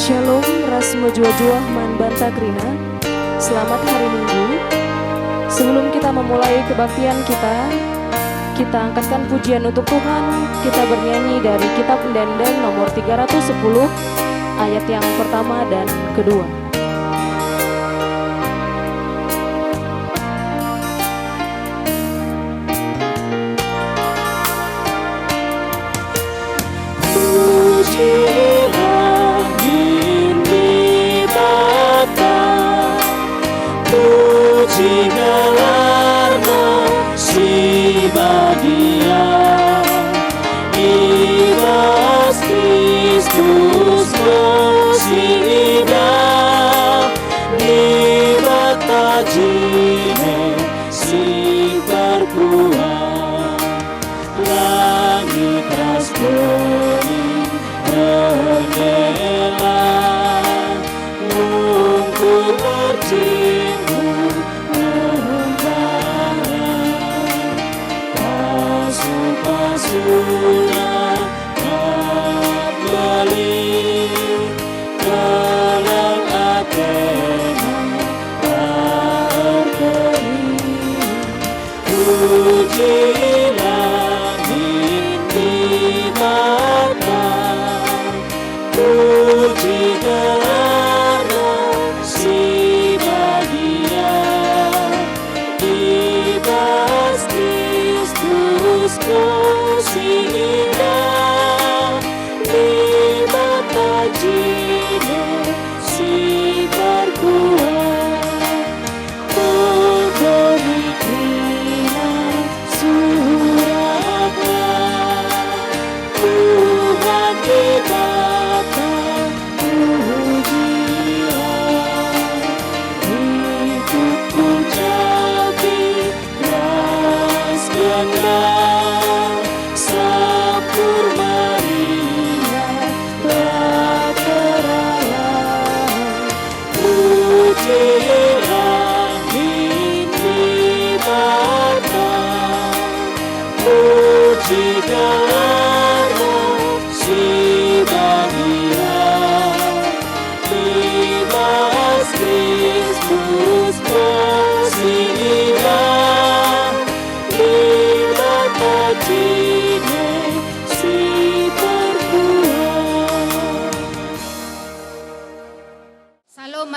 Shalom ras mojua-jua man banta krina. Selamat hari Minggu. Sebelum kita memulai kebaktian kita angkatkan pujian untuk Tuhan. Kita bernyanyi dari kitab Pendendeng nomor 310 ayat yang pertama dan kedua.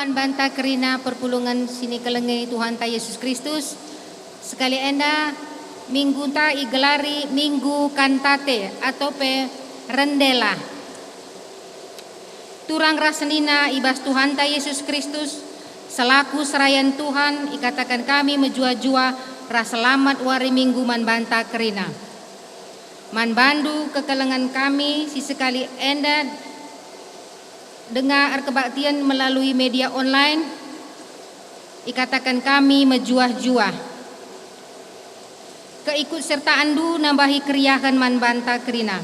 Banta kerina perpulungan sini kelenge Tuhan ta Yesus Kristus. Sekali enda minggu ta igelari minggu kantate atau pe rendela. Turang rasenina ibas Tuhan ta Yesus Kristus selaku serayan Tuhan ikatakan kami menjua-jua raselamat wari minggu man banta kerina. Man bandu kekelengan kami si sekali enda dengar kebaktian melalui media online, ikatakan kami menjuah-juah. Keikut serta andu nambahi keriahan man banta kerina.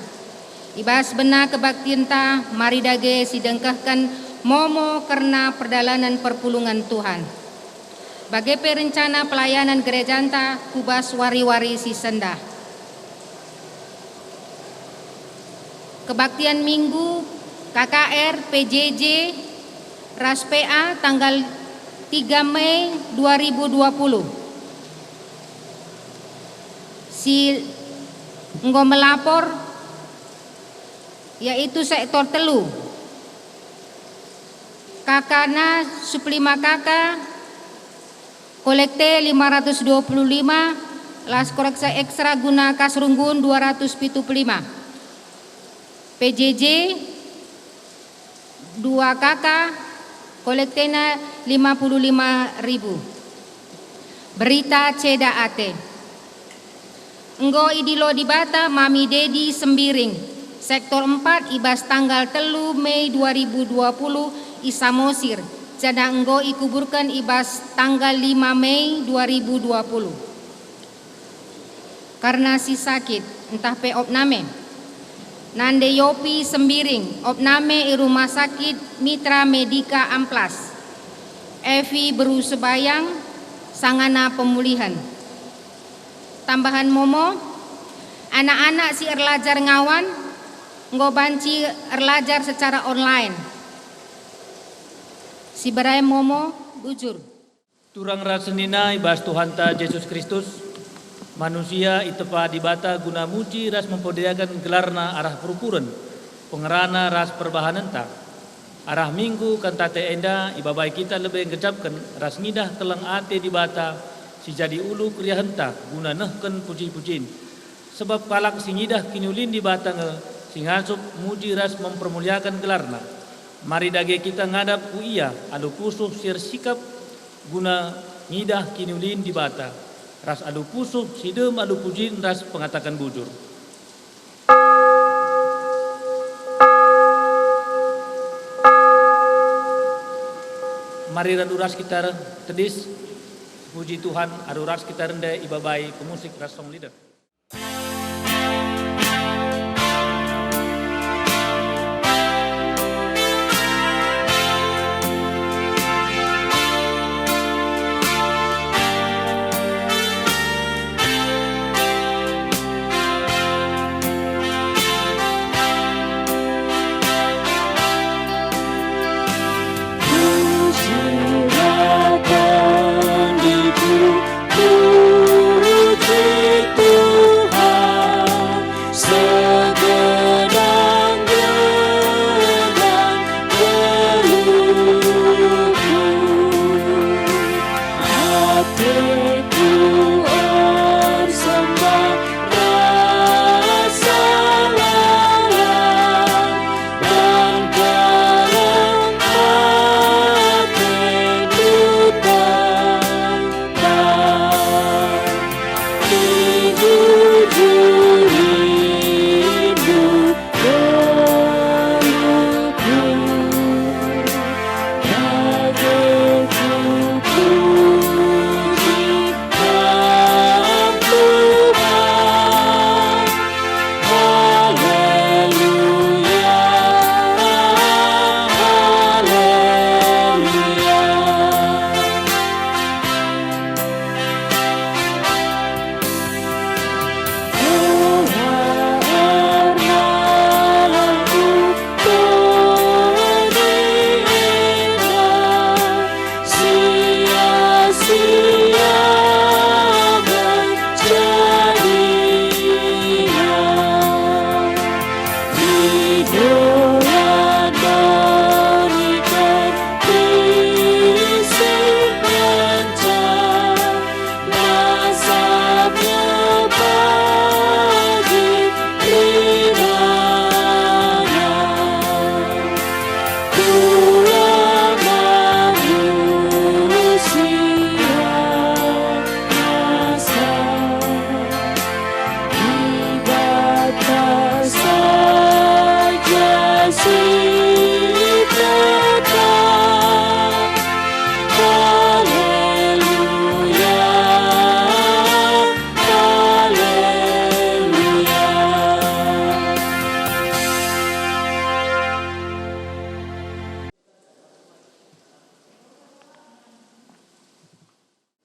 Ibas benar kebaktian ta, mari dage sidengkahkan momo karena perdalanan perpulungan Tuhan. Bagai perencana pelayanan gereja ta, kubas wari-wari si sendah. Kebaktian minggu KKR PJJ Ras PA tanggal 3 Mei 2020. Si nggo melapor yaitu sektor telu. Kakana suplima kakak kolekte 525 las koreksa ekstra guna kasrunggun 275. PJJ 2 kakak kolektena 55.000. Berita ceda ate. Enggo idilo dibata Mami Dedi Sembiring sektor 4 ibas tanggal 3 Mei 2020 Isamosir. Jada enggo ikuburkan ibas tanggal 5 Mei 2020. Karena si sakit entah pe opname. Nande Yopi Sembiring, opname i Rumah Sakit Mitra Medika Amplas. Evi Beru Sebayang, Sangana Pemulihan. Tambahan momo, anak-anak si erlajar ngawan, ngobanci erlajar secara online. Sibarai Momo, bujur. Turang rasenina ibas Tuhan ta Yesus Kristus, manusia itepa dibata guna muji ras mempodeakan gelarna arah perukuran, pengerana ras perbahanan ta. Arah minggu kan tate enda ibabai kita lebih ngecapkan ras ngidah telang ate dibata si jadi ulu kriya henta guna nehken puji-pujin. Sebab kalak si ngidah kinulin dibata nge sing hasup muji ras mempermuliakan gelarna. Mari dage kita ngadap ku iya alu pusuh sir sikap guna ngidah kinulin dibata. Ras alu pusuh sidem alu pujin ras pengatakan bujur. Mari radu ras kita tedis puji Tuhan adu ras kita rendah ibabai pemusik ras song leader.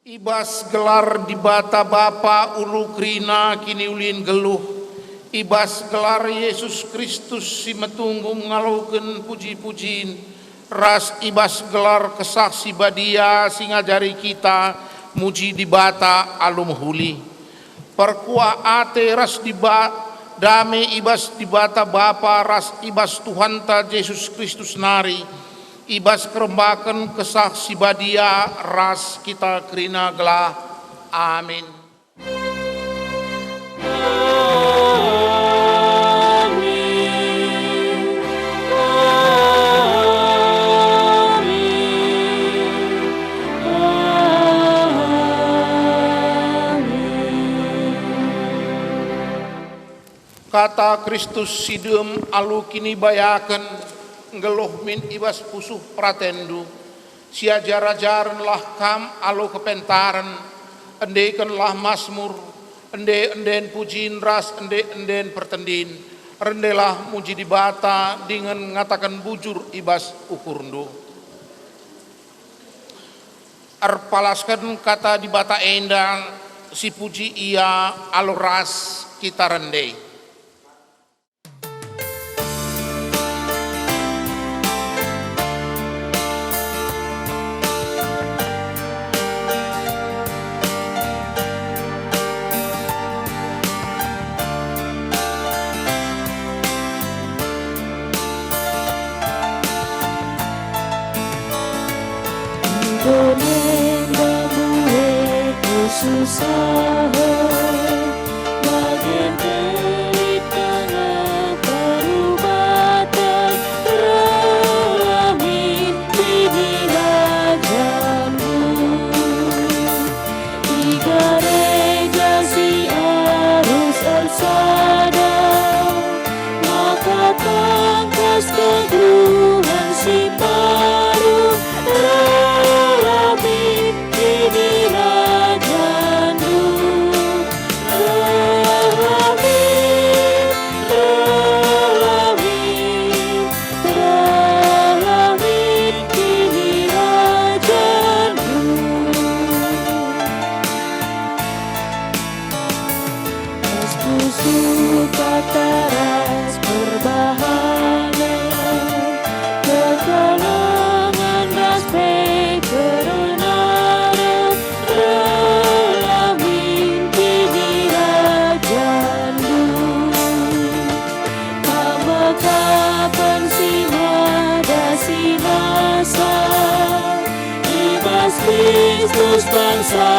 Ibas gelar dibata Bapa ulu krina kini ulin geluh. Ibas gelar Yesus Kristus si metunggung ngalukeun puji-pujin. Ras ibas gelar kesaksi badia si ngajari kita muji dibata alum huli. Perkua ate ras dame ibas dibata Bapa ras ibas Tuhan ta Yesus Kristus nari. Ibas kerembakan kesaksi badia ras kita kerina gelah. Amin. Kata Kristus sidem alu kini bayaken ngeluh min ibas pusuh pratendu siajar-ajaran kam alu kepentaran endekenlah masmur enden pujin ras enden pertendin rendelah muji dibata dengan ngatakan bujur ibas ukurndu arpalaskan kata dibata endang si puji ia alu ras kita rendei. usaha bagian telit tengah perubatan rela mimpi di rajamu. I gereja si arus ersada maka tangkas keguruhan si baru rela mimpi di rajamu. Rela mimpi di rajamu. Susu kata ras perbahanan kekalangan ras kebenaran rela mimpi di rajamu. Kapan si mada si masa ibas Kristus bangsa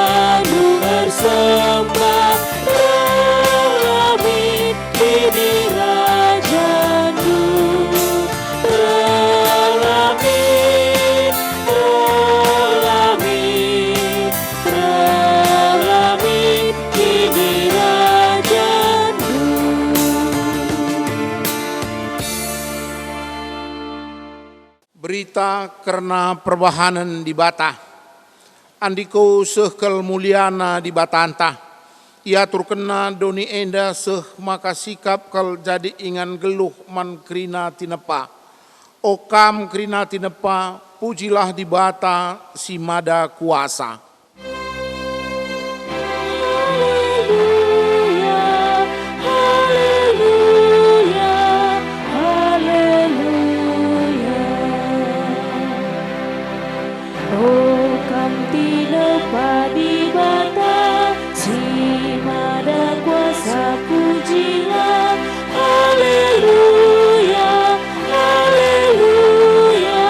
nu bersembah rela mimpi di rajamu. Rela mimpi di rajamu. Berita karena perbahanan di bata. Andiko sehkel muliana di batanta. Ia turkena doni enda seh maka sikap kal jadi ingan geluh man krina tinepa. Okam krina tinepa pujilah di bata si mada kuasa. Haleluya, haleluya, haleluya. Oh kam tinepa di bata si mada kuasa pujilah. Haleluya, haleluya.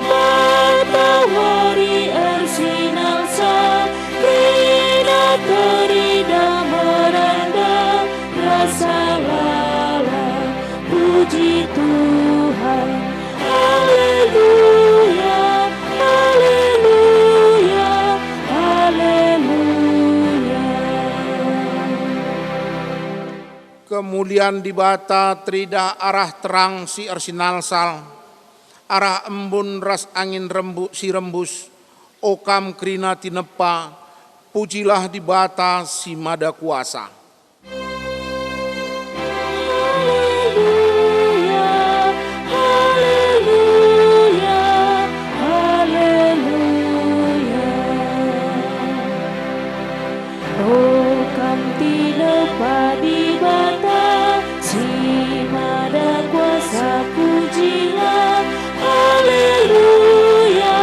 Matahari ersinar sa rina terida merendam rasa lala puji Tuhan. Haleluya, haleluya, haleluya. Kemuliaan di bata trida arah terang si arsinal sal. Arah embun ras angin si rembus. Okam krina tinepa pujilah di bata si mada kuasa. Haleluya, haleluya, haleluya. Oh kam tinepa di bata si mada kuasa pujilah. Haleluya,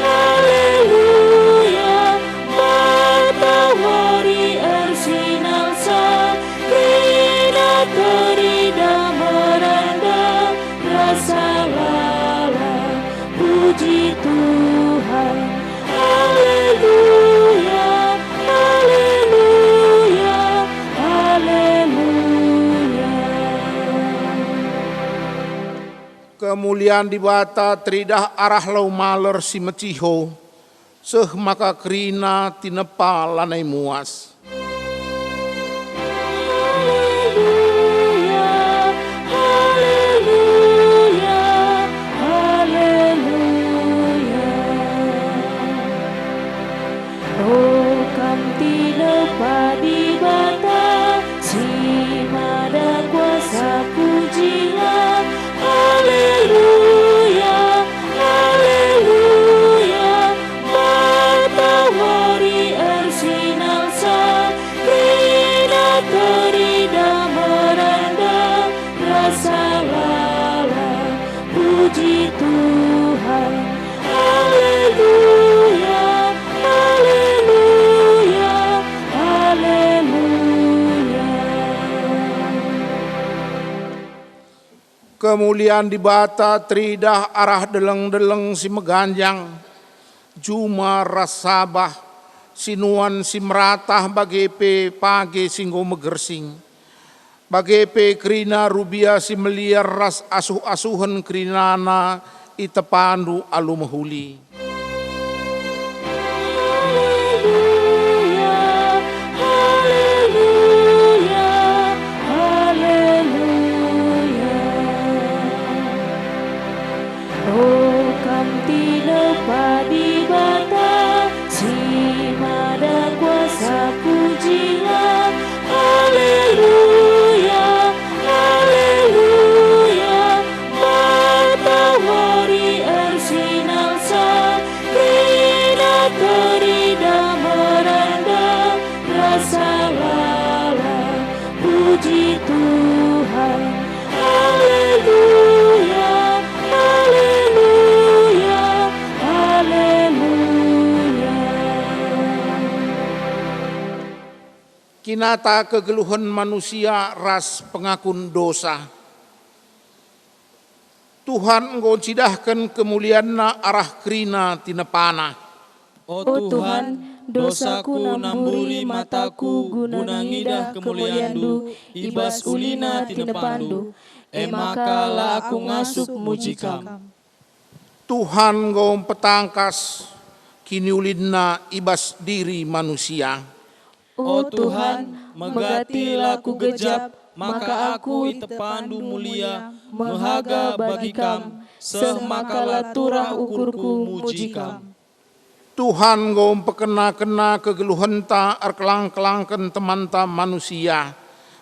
haleluya. Matahari ersinar sa rina terida merendam rasa lala puji Tuhan. Haleluya, haleluya, haleluya. Kemuliaan di bata tridah arah lau maler si meciho. Seh maka krina tinepa lanai muas. Haleluya, haleluya, haleluya. Oh kam tinepa di bata si mada kuasa pujilah. Haleluya, haleluya. Matahari ersinar sa rina terida merendam rasa lala puji Tuhan. Haleluya, haleluya, haleluya. Kemuliaan di bata tridah arah deleng-deleng si meganjang. Juma rasabah sinuan simratah bagepe page singgo megersing. Bagepe krina rubia simeliar ras asuh-asuhan krinana itepandu alumahuli. Puji Tuhan, haleluya, haleluya, haleluya. Kinata kegeluhan manusia ras pengakun dosa. Tuhan engkau cidahkan kemulianna arah krina tinepana. Oh Tuhan, dosaku namburi mataku guna ngidah kemuliandu, ibas ulina tinepandu, maka la aku ngasup mujikam. Tuhan engkau petangkas kini ulinna ibas diri manusia. Oh Tuhan, megati laku gejap, maka aku itepandu mulia, mehaga bagikam, seh maka la turah ukurku mujikam. Tuhan engkau pekena-kena kegeluhanta arkelang-kelangken temanta manusia.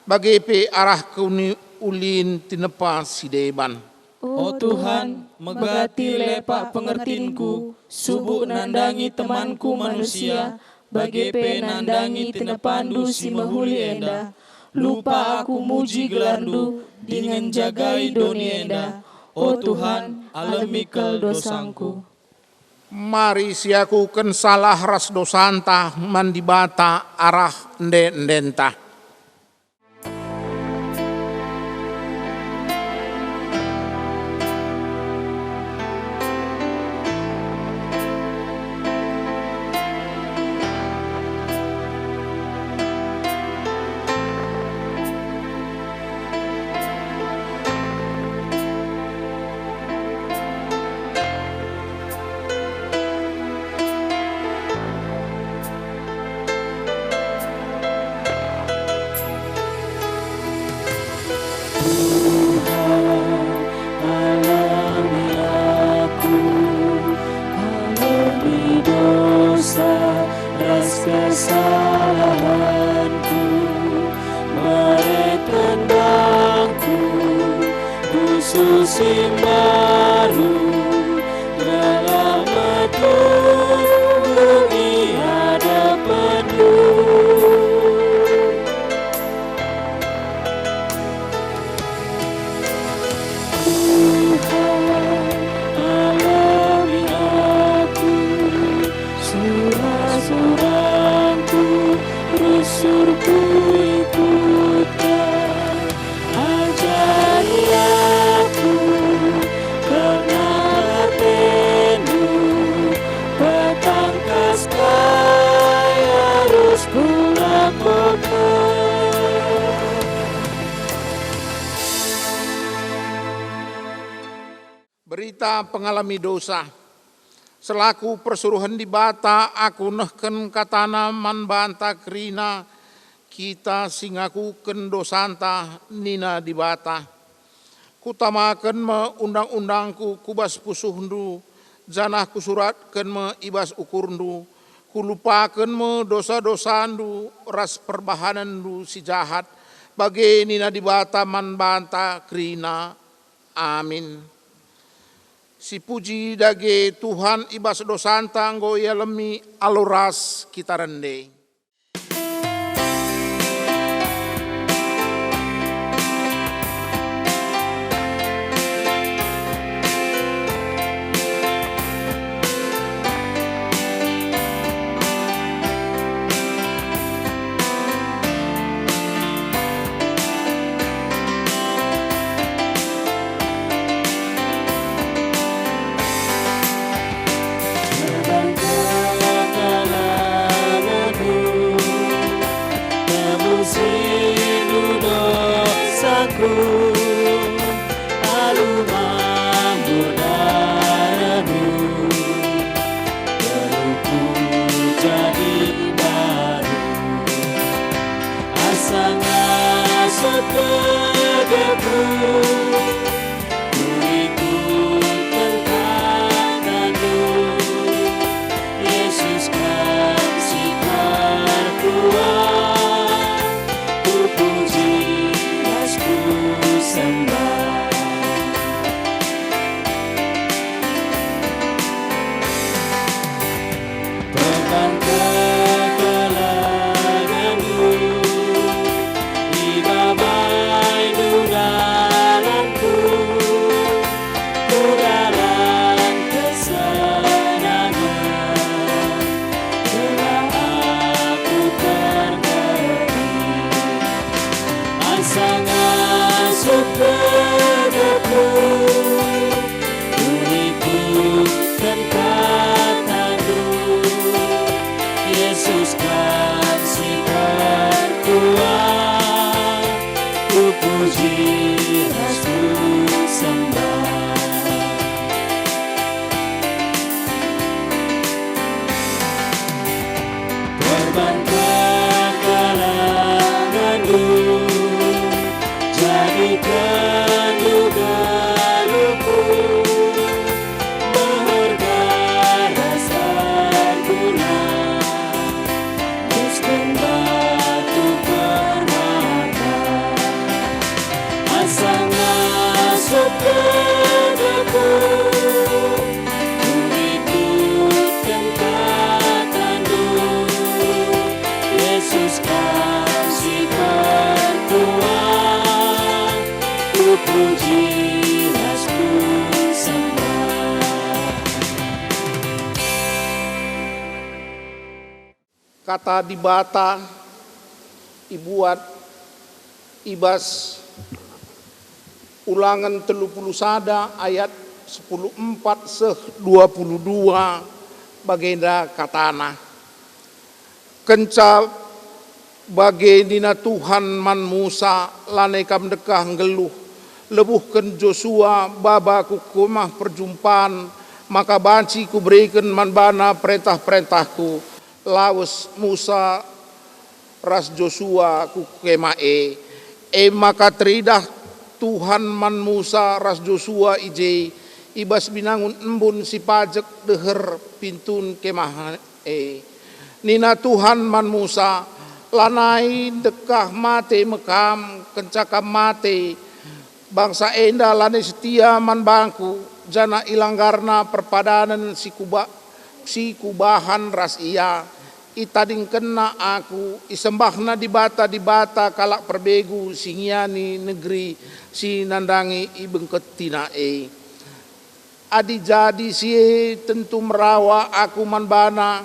Bagepe arah kuni ulin tinepa sideban. Oh Tuhan, megati lepak pengertinku, subuh nandangi temanku manusia, bagepe nandangi tinepandu si mahuli enda, lupa aku muji gelardu, dengan jagai doni enda. Oh Tuhan, alemikel dosangku. Mari siakuken salah ras dosanta mandibata arah ndentah. Kesalahanku merekan bangku khususin baru dalam menunggu hadapanmu. Tuhan alami aku, surah-surahku, rusurku ikutkan, ajari aku karena hatimu, petangkas kaya harus kulakukan. Berita pengalami dosa. Selaku persuruhan di bata aku nehken katana man banta krina kita singaku ken dosanta nina di bata. Kutamaken me undang-undangku kubas pusuhndu, janah kusuratken me ibas ukurndu, kulupaken me dosa-dosandu ras perbahanandu si jahat, bagi nina di bata man banta krina. Amin. Si puji dage Tuhan ibas dosanta nggo yalemi aluras kita rende. Kalah Kata dibata ibuat ibas Ulangan 30 ayat 10:4 22 bagenda katana. Kenca bagendina Tuhan man Musa lane kam dekah ngeluh lebuhken Joshua baba ku kumah perjumpaan maka banci ku berikan man bana perintah-perintahku lawas Musa ras Joshua ku kemae maka teridah Tuhan man Musa ras Joshua ije ibas binangun embun si pajak deher pintun kemah nina Tuhan man Musa lanai dekah mate mekam kencakam mate bangsa enda lane setia man bangku jana ilanggarna perpadanan si kubahan ras iya itading kena aku isembahna dibata kalak perbegu singiani negeri si nandangi ibengketina adi jadi si tentu merawa aku manbana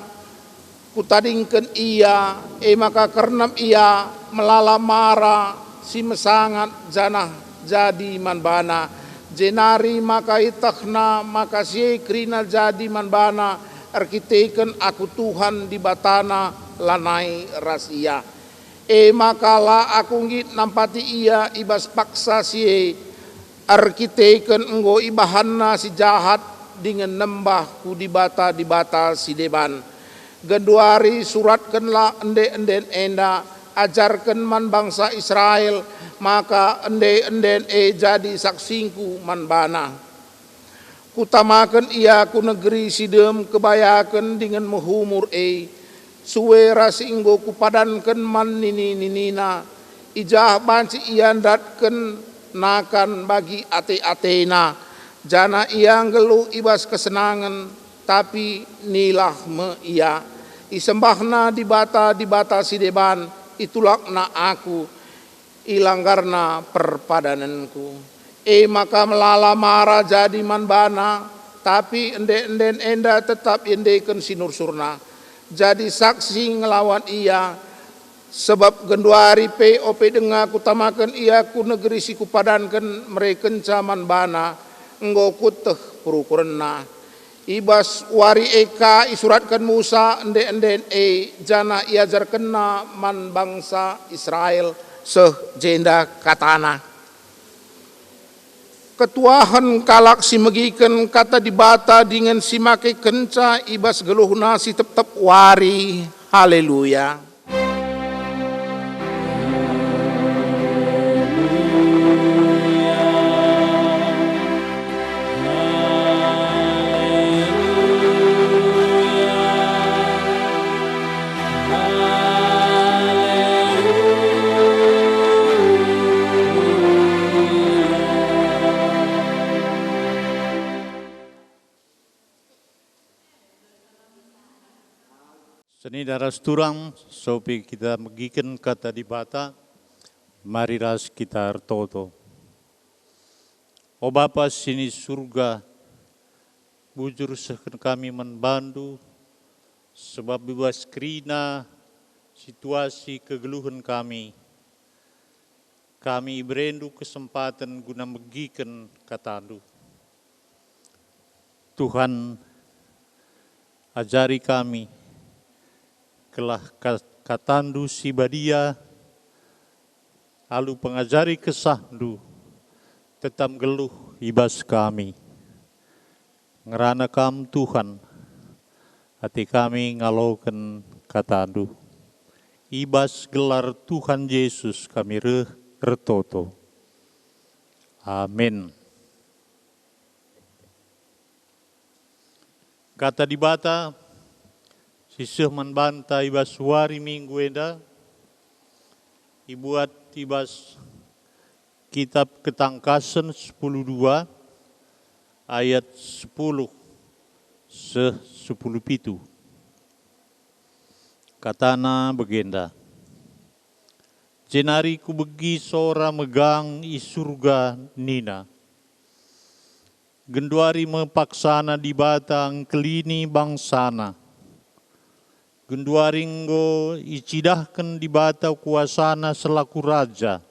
kutadingken iya maka kernam iya melala mara si mesangat janah jadi manbana jenari maka itakna maka si krina jadi manbana arkiteken aku Tuhan di batana lanai rasia makalah aku ngit nampati iya ibas paksa si arkiteken enggo ibahanna si jahat dengan nembah ku di bata si deban genduari suratkenlah ende-enden enda ajarkan man bangsa Israel maka ende-enden jadi saksingku man bana kutamakan ia ku negeri sidem kebayakan dengan menghumur suwe rasi inggo kupadankan man nina ijah banci ia datken nakan bagi ate-atena jana ia ngelu ibas kesenangan tapi nilah me ia isembahna di bata si deban itulakna aku ilanggarna perpadananku maka melala mara jadi manbana tapi ende-enden enda tetap endeken sinur surna jadi saksi ngelawan ia sebab genduari POP denga kutamakan ia ku negeri si kupadankan mereken caman bana enggo kuteh perukurenna ibas wari eka isuratkan Musa ende-enden jana iajar kena man bangsa Israel seh jenda katana ketuahan kalak si megiken kata dibata dengan si make kenca ibas geluhna si tetep wari. Haleluya. Seni daras turang, sopi kita megiken kata di bata, mari ras kita artoto. O Bapa sini surga, bujur seken kami membantu, sebab bebas kerina situasi kegeluhan kami. Kami berendu kesempatan guna megiken katandu. Tuhan, ajari kami, kelah katandu si badia, alu pengajari kesahdu, tetap geluh ibas kami. Ngerana kam Tuhan, hati kami ngaloken katandu. Ibas gelar Tuhan Yesus kami retoto. Amin. Kata di bata, sisih membanta ibas wari minggu enda, ibuat ibas kitab Ketangkasan 10:2 ayat 10 se-10 pitu. Katana begenda, jenari ku begi sora megang i surga nina, genduari mepaksana di batang kelini bangsana, genduaringgo icidahkan di bata kuasana selaku raja.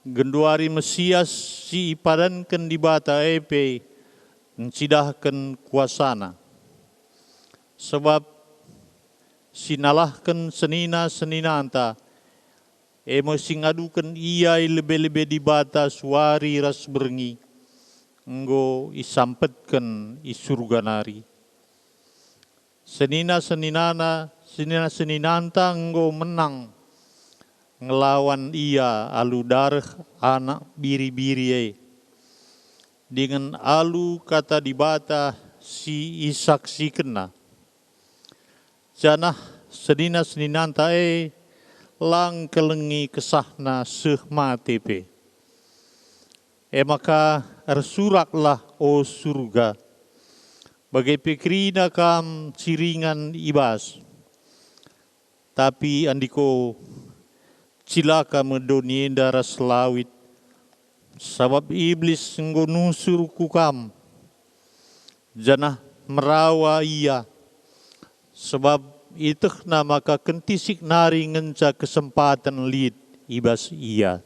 Genduari Mesias si ipadankan di bata epe, mencidahkan kuasana. Sebab sinalahkan senina anta, emo singadukan ia lebe-lebe di bata suari ras berengi, enggo isampetkan i surga nari. Senina-seninanta enggo menang ngelawan ia alu darah anak biri-biri dengan alu kata di bata si isaksi kena. Janah senina-seninanta lang kelengi kesahna sehma tepe. Maka ersuraklah o surga, bagai pikrina kam ciringan ibas, tapi andiko cilaka medonienda ras lawit, sabab iblis enggo nusur kukam, janah merawa ia, sebab itehna maka kentisik nari ngenca kesempatan lid ibas ia.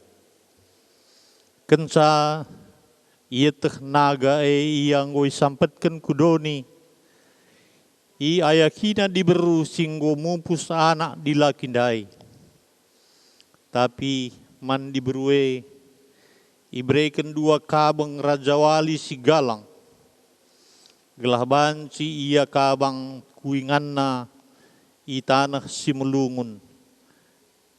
Kenca ia teh naga yang ngoi sampetkan kudoni. I ayakina diberu singgo mumpus anak dilakindai. Tapi man diberue ibreiken dua kabang raja wali si galang. Gelah banci ia kabang kuinganna i tanah si melungun.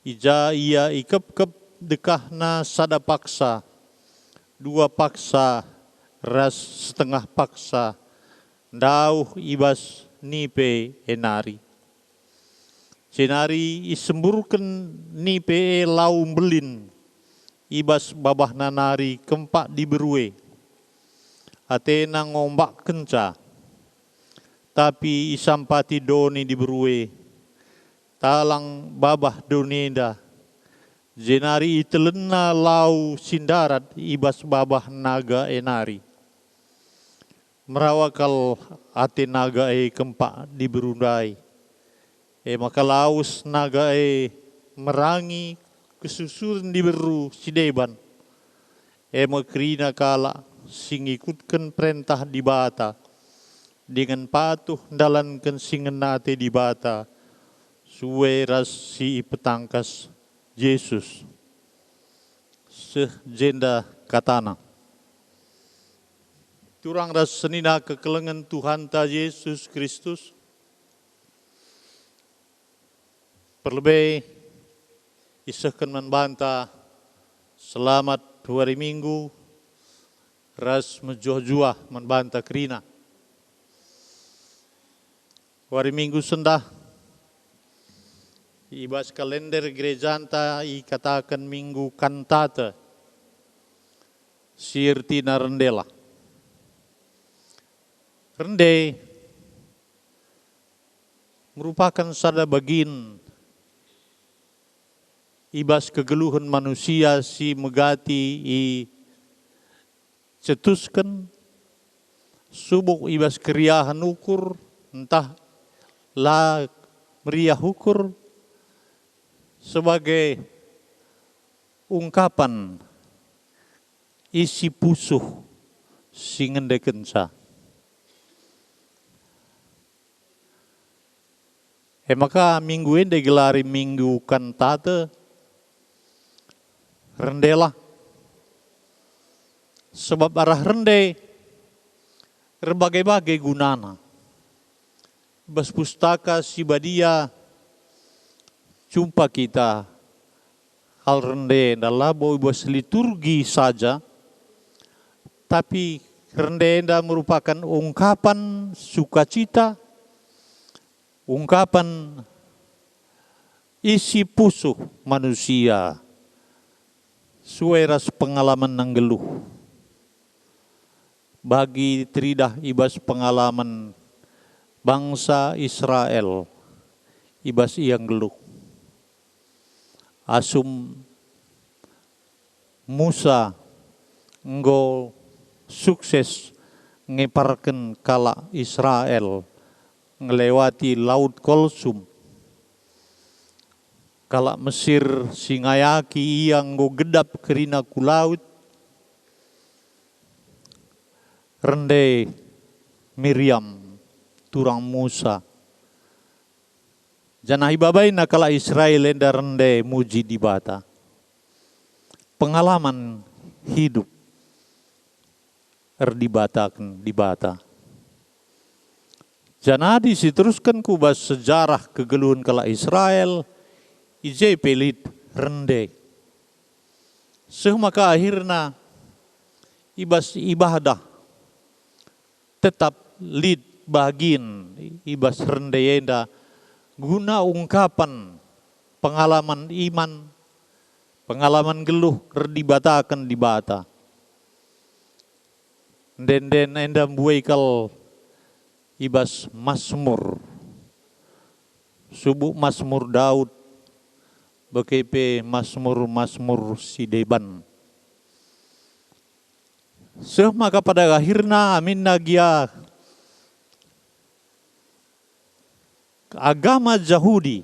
Ija ia ikep-kep dekahna sada paksa. Dua paksa, ras setengah paksa, dauh ibas nipe enari. Cenari isemburkan nipe laum belin, ibas babah nanari kempak diberue. Atena ngombak kenca, tapi isampati doni diberue. Talang babah donenda. Jenari itelena lau sindarat ibas babah naga enari. Merawakal ate naga kempak diberundai. Maka laus naga merangi kesusuran diberu sideban. Makrina kala singikutkan perintah di bata. Dengan patuh dalankan singenate di bata. Suwe ras si petangkas Yesus sejenda katana. Turang ras senina kekelengan Tuhan ta Yesus Kristus. Perlebih isahkan membanta selamat hari Minggu ras menjuah-juah membanta kerina. Hari Minggu sendah ibas kalender gereja anta ikatakan minggu kantata sirti na rendela. Rende merupakan sada bagin ibas kegeluhan manusia si megati i cetuskan subuk ibas keriahan ukur entah la meriah ukur sebagai ungkapan isi pusuh si ngendekensa. Maka minggu ini digelari minggu kantate rendela. Sebab arah rende berbagai-bagai gunana. Bas pustaka si badia jumpa kita hal rende adalah bahwa bas liturgi saja. Tapi rende merupakan ungkapan sukacita, ungkapan isi pusuh manusia. Sueras pengalaman nang geluh. Bagi teridah ibas pengalaman bangsa Israel, ibas yang geluh. Asum Musa enggo sukses ngeparken kala Israel ngelewati Laut Kolsum. Kala Mesir singayaki yang go gedap kerina ku laut. Rende Miriam turang Musa. Janah ibabai na kala Israel enda rende muji di bata. Pengalaman hidup erdibatakan di bata. Janah diteruskan kubas sejarah kegeluhan kala Israel. Ije pelit rende. Semaka akhirna ibas ibadah tetap lid bagin ibas rende enda guna ungkapan pengalaman iman, pengalaman geluh dibatakan di bata. Den enda buaikal ibas Mazmur. Subuh Mazmur Daud bekepe Mazmur si Deban. Maka pada akhirnya amin nagia agama Yahudi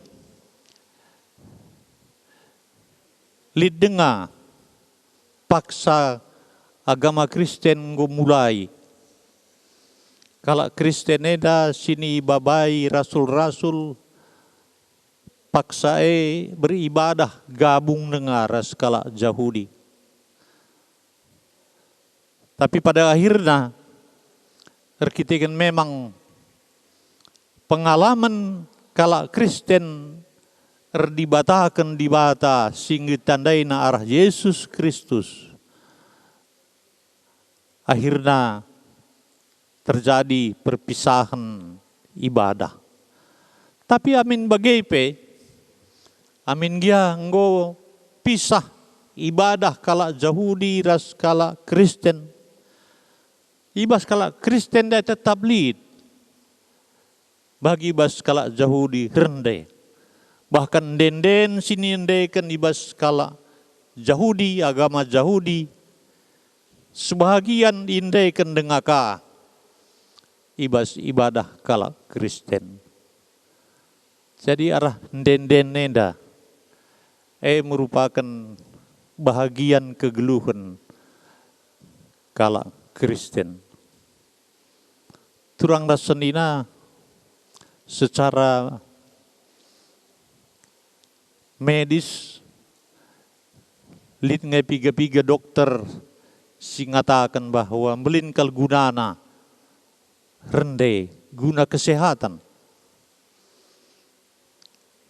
lidenga paksa agama Kristen go mulai. Kalau Kristen eda sini babai rasul-rasul paksae beribadah gabung dengan ras kala Yahudi. Tapi pada akhirnya terkitikan memang pengalaman kala Kristen dibatakan di bata sehingga tandai na arah Yesus Kristus. Akhirnya terjadi perpisahan ibadah. Tapi amin bagaipe amin gia nggo pisah ibadah kala Yahudi ras kala Kristen. Ibas kala Kristen dia tetap lid. Bagi ibas kala Yahudi rende. Bahkan den sini ndekan ibas kala Yahudi, agama Yahudi. Sebahagian indekan dengaka ibas ibadah kala Kristen. Jadi arah den nenda merupakan bahagian kegeluhan kala Kristen. Turang rasenina secara medis lid piga dokter singatakan bahwa melinkal gunana rende guna kesehatan.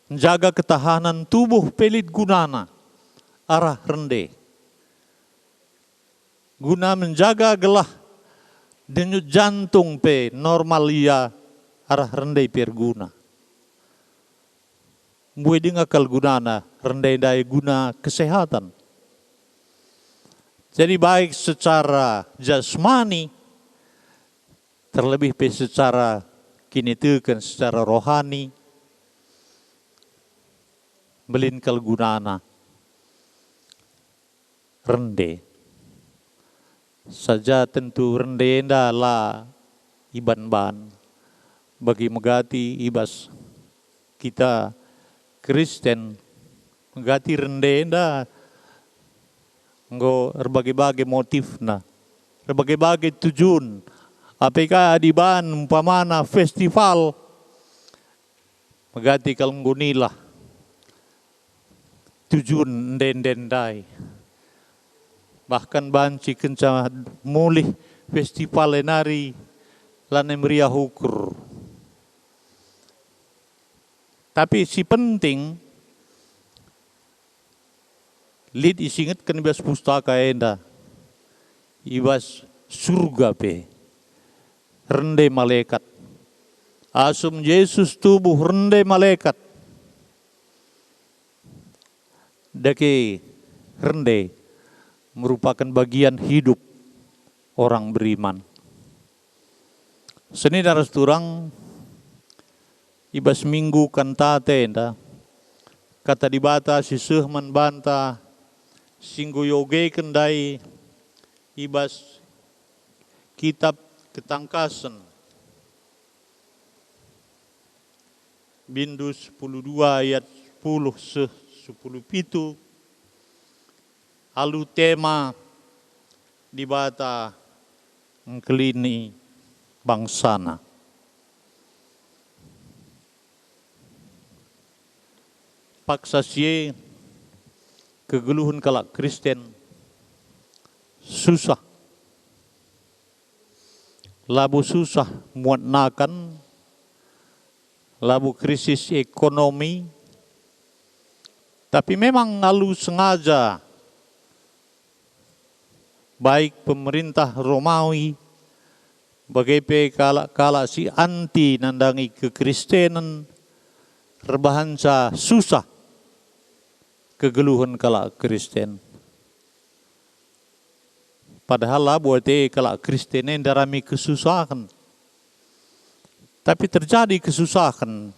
Menjaga ketahanan tubuh pelit gunana arah rende. Guna menjaga gelah denyut jantung pe normal ia arah rende perguna. Mue dingakal gunana rende dai guna kesehatan. Jadi baik secara jasmani, terlebih secara kinitekan secara rohani, melinkal gunana rende. Saja tentu rende adalah iban-ban bagi megati ibas kita Kristen, megati rende enda nggo berbagai-bagai motif na, berbagai-bagai tujuan. Apakah adiban umpamana festival megati kalunggunilah tujuan dendendai. Bahkan banci kenca mulih festival enari lane meriah ukur. Tapi si penting lid isingat kan ibas pustaka enda. Ibas surga pe. Rende malaikat. Asum Yesus tubuh rende malaikat. Dake rende merupakan bagian hidup orang beriman. Seni daras turang ibas minggu kantate enda kata dibata si sehman banta singgo yoge kendai ibas kitab ketangkasan bindu 12 ayat 10 pitu alu tema dibata ngkelini bangsana. Paksa sie kegeluhan kalak Kristen susah. Labu susah muat nakan, labu krisis ekonomi, tapi memang lalu sengaja baik pemerintah Romawi bagai kala si anti nandangi kekristenan rebahansa susah kegeluhan kala Kristen. Padahal lah buat kala Kristen yang darami kesusahan. Tapi terjadi kesusahan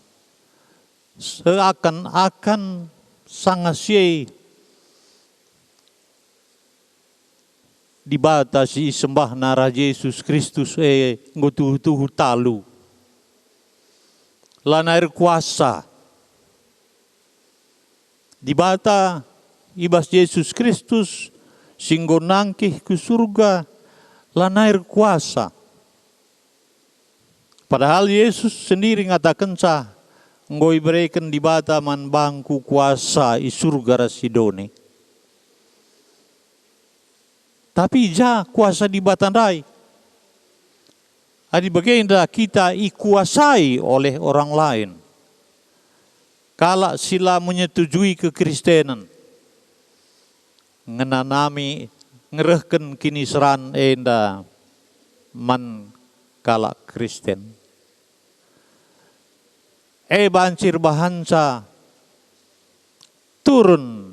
seakan-akan sangat sie dibatasi sembah nara Yesus Kristus ngutuh talu. Lanair kuasa. Dibata ibas Yesus Kristus singgo nangkih ke surga lanair kuasa. Padahal Yesus sendiri ngatakan ngoi berikan dibata man bangku kuasa i surga rasidone. Tapi kuasa dibatandai. Adi bagaimana kita ikuasai oleh orang lain. Kala sila menyetujui kekristenan. Ngenanami ngerehken kini seran enda man kala Kristen. Bancir bahansa turun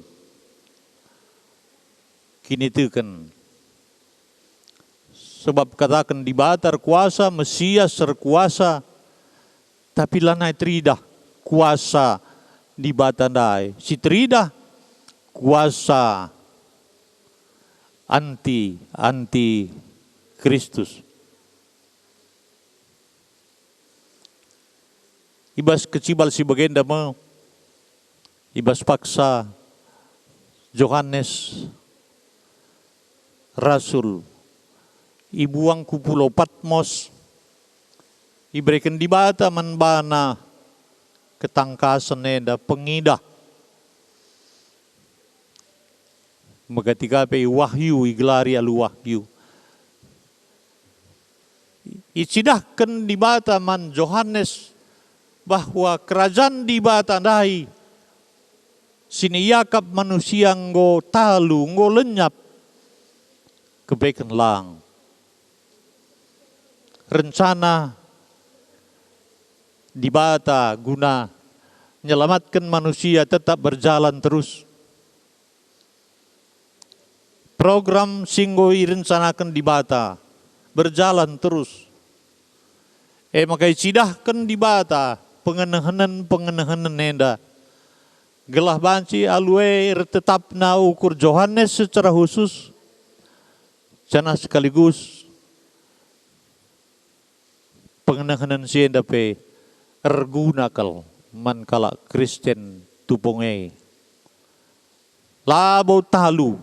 kini teken. Sebab katakan dibatar kuasa, Mesias serkuasa, tapi lanai tridah kuasa dibatandai. Si tridah kuasa anti Kristus. Ibas kecibal si bagenda mo, ibas paksa Yohanes Rasul, ibuang ku Pulau Patmos, iberikan dibata manbana ketangkasan enda pengidah. Magatika pe wahyu iglari alu wahyu. Icidahkan di bata man Yohanes bahwa kerajaan di bata dai siniyakap manusia ngo talu ngo lenyap kebaikan lang. Rencana di bata guna menyelamatkan manusia tetap berjalan terus. Program singgo irencanakan di bata berjalan terus. Makai cidahkan di bata pengenahanan nenda. Gelah banci alue tetap na ukur Yohanes secara khusus. Jana sekaligus pengenahanan sienda pe ergunakal man kala Kristen tuponge. Labo talu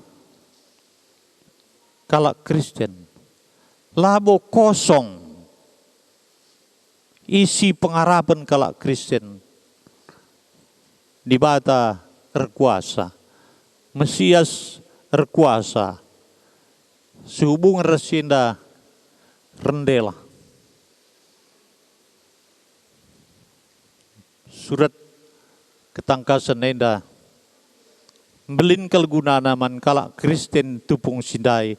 kala Kristen. Labo kosong isi pengharapan kala Kristen. Di bata erkuasa. Mesias erkuasa. Sehubungan resinda rendela. Surat ketangkasan enda belin kalgunana man kala Kristen tupung sindai.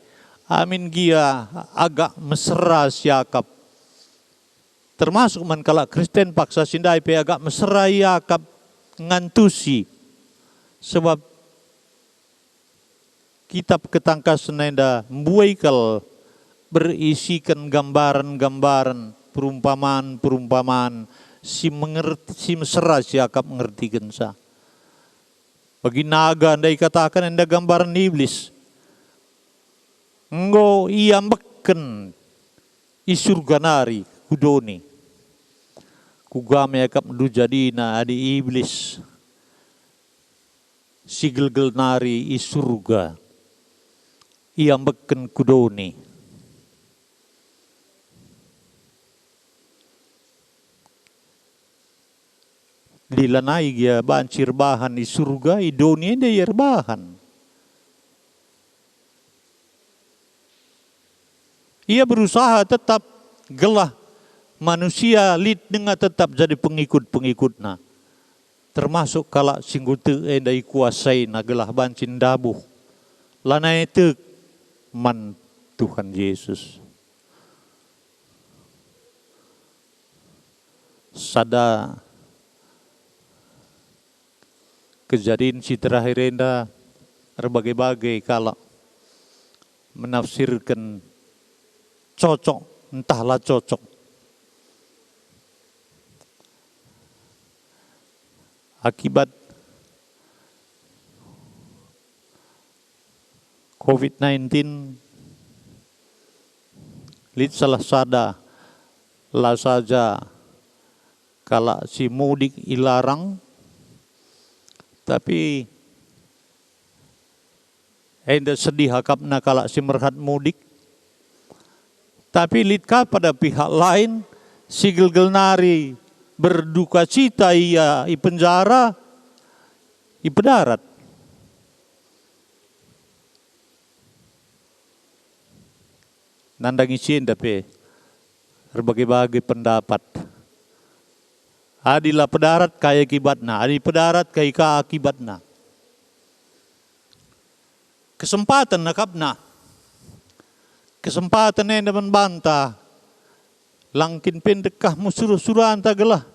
Amin gia agak mesra siakap. Termasuk man kala Kristen paksa sindai pe agak mesra yakap ngantusi. Sebab kitab ketangkasan enda membuaikal berisikan gambaran-gambaran, perumpamaan-perumpamaan si mesra siakap mengertikan sa. Bagi naga anda katakan anda gambaran iblis. Ngo ia meken isurganari kudoni. Kugame akap mendu jadina adi iblis. Sigel-gel nari isurga. Ia meken kudoni. Dilanai dia bancir bahan di surga, idoni dia bahan. Ia berusaha tetap gelah manusia lid dengan tetap jadi pengikut-pengikutna. Termasuk kala singgutu endai kuasai na gelah bancin dabuh. Lanai tek man Tuhan Yesus. Sada kejadian si terakhir enda berbagai-bagai kala menafsirkan cocok, entahlah cocok. Akibat COVID-19, lid salah sada lah saja kala si mudik ilarang, tapi enda sedih hakapna kala si merhat mudik. Tapi litka pada pihak lain si gelgel nari berduka cita ia i penjara i pedarat. Nandang isin tapi berbagai-bagai pendapat. Adilah pedarat kaya akibatna, adi pedarat kaya ka akibatna. Kesempatan nakapna. Kesempatan yang dapat bantah. Langkin pendekah musuh-suruhan tagalah.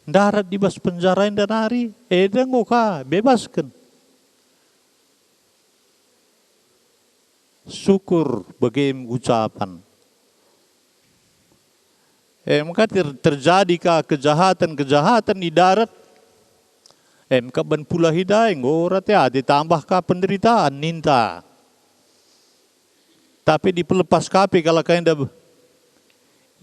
Darat di bas penjara dan hari. Edang oka bebaskan. Syukur bagi ucapan. Maka terjadi kejahatan di darat. Maka ban pula hidai ngorat ya ditambah ka penderitaan ninta. Tapi di pelepas kape kalau kain dah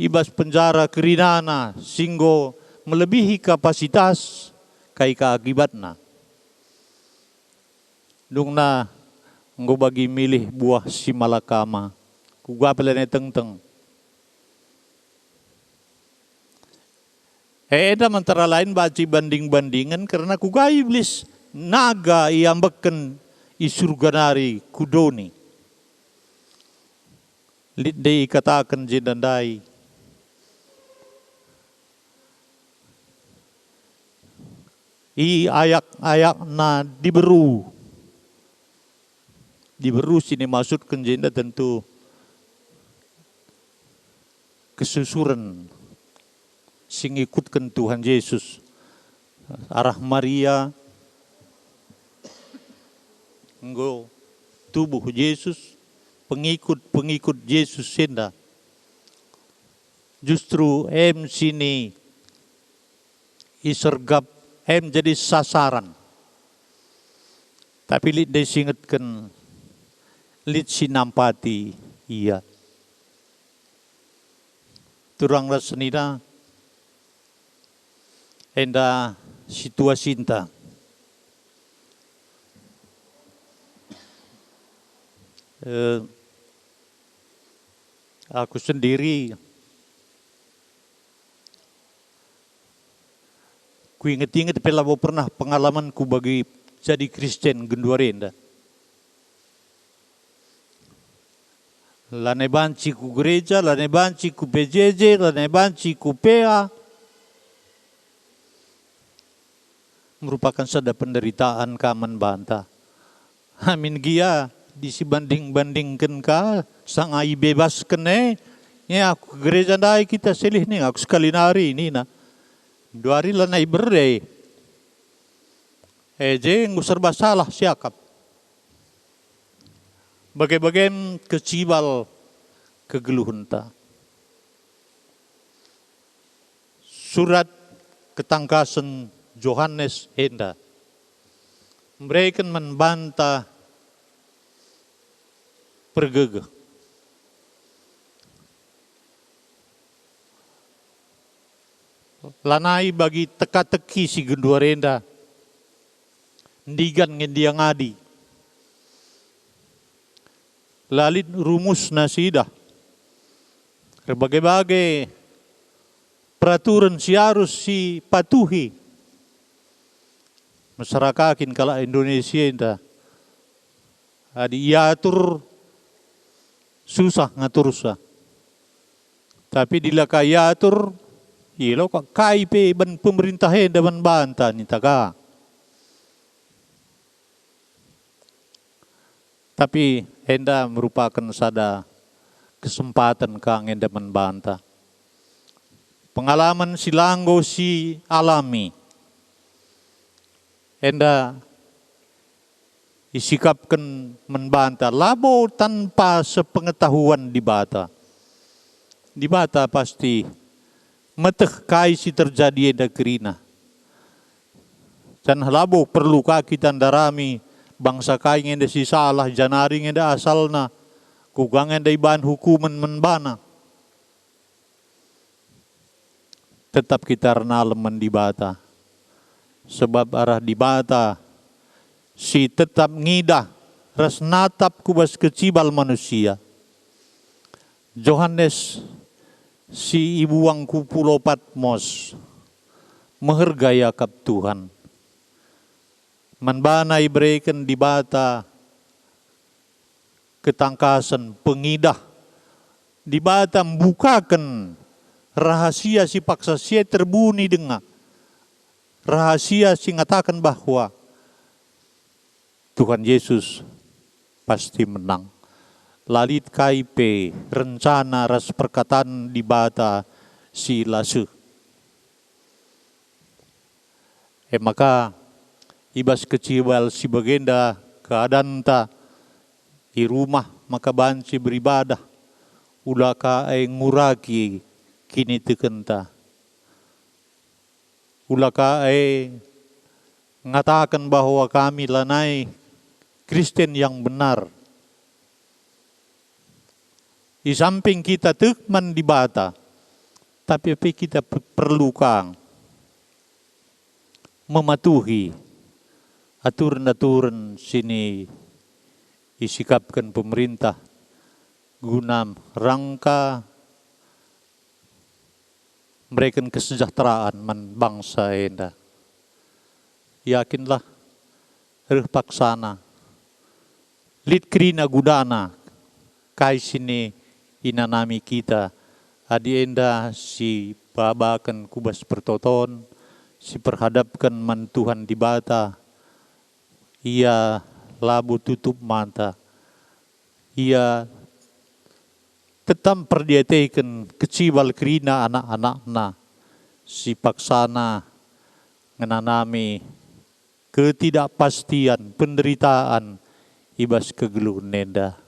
ibas penjara kerinana singgo melebihi kapasitas kai ka akibatna. Dungna nggo bagi milih buah si malakama. Kuga pelene teng-teng. Eda antara lain baci banding-bandingan karena kuga iblis naga ia beken isurganari kudoni. Lidde katakan jendandai. I ayak na diberu sini maksudkan jenda tentu kesusuran sing ikutkan Tuhan Yesus arah Maria enggo tubuh Yesus pengikut Yesus senda justru sini isergap jadi sasaran tapi lid disingetkan lid sinampati iya turang rasenina enda situasi inta aku sendiri ku inget-inget pelabo pernah pengalamanku bagi jadi Kristen genduarenda. Lane banci ku gereja, lane banci ku PJJ, lane banci ku PA. Merupakan sada penderitaan kaman banta. Amin gia disibanding-bandingkan ka sang ai bebaskan ya aku gereja dai kita selih nih aku sekali nari ini na. 2 hari lanai berde. Jeng serba salah siakap. Bagai-bagai kecibal kegeluhunta. Surat ketangkasan Yohanes enda. Mereka membantah pergegah. Lanai bagi teka-teki si genduarenda. Ndigan ngendia ngadi. Lalit rumus nasidah. Berbagai-bagai peraturan si harus si patuhi. Masyarakatin kala Indonesia enda. Adi iatur susah ngatur sah. Tapi dilaka iatur ilo kak KIP ban pemerintah ban banta ni taga. Tapi enda merupakan sada kesempatan kang enda membanta. Pengalaman silanggo si alami. Enda isikapkan membanta labo tanpa sepengetahuan di bata. Di bata pasti meteh kai si terjadi eda kerina. Dan labo perlu kita darami bangsa kai ngenda si salah janari ngenda asalna kugang ngenda iban hukuman menbana. Tetap kita renalemen di bata. Sebab arah di bata si tetap ngidah ras natap kubas kecibal manusia. Yohanes si ibu wangku Pulau Patmos menghargai akap Tuhan. Manbana ibrekan di bata ketangkasan pengidah. Di bata membukakan rahasia si paksa sia terbuni dengar. Rahasia si ngatakan bahwa Tuhan Yesus pasti menang. Lalit KIP rencana ras perkataan di bata si lasu. Maka ibas kecibal si bagenda keadaan ta di rumah maka banci beribadah. Ulaka nguraki kini tekenta. Ulaka ngatakan bahwa kami lanai Kristen yang benar. Di samping kita tekman di bata, tapi kita perlu kang mematuhi aturan-aturan sini isikapkan pemerintah guna rangka memberikan kesejahteraan man bangsa enda. Yakinlah paksana lit krina gudana kai sini inanami kita adi enda si babakan kubas pertoton si perhadapkan man Tuhan di bata ia labu tutup mata ia tetap perdiateikan kecibal krina anak-anakna si paksana ngenanami ketidakpastian penderitaan ibas kegeluh neda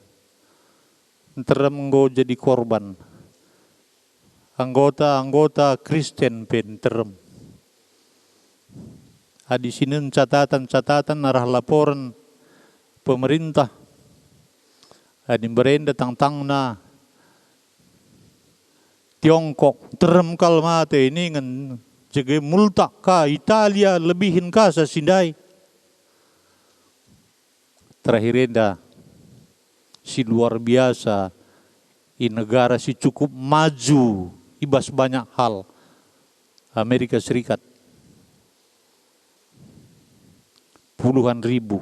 terem jadi korban anggota Kristen pen terem adi sinin catatan arah laporan pemerintah adi berenda tangtangna Tiongkok terem kalmate ini ngan jege multak ka Italia lebihin ka sa sindai. Terakhir enda si luar biasa i negara si cukup maju ibas banyak hal Amerika Serikat puluhan ribu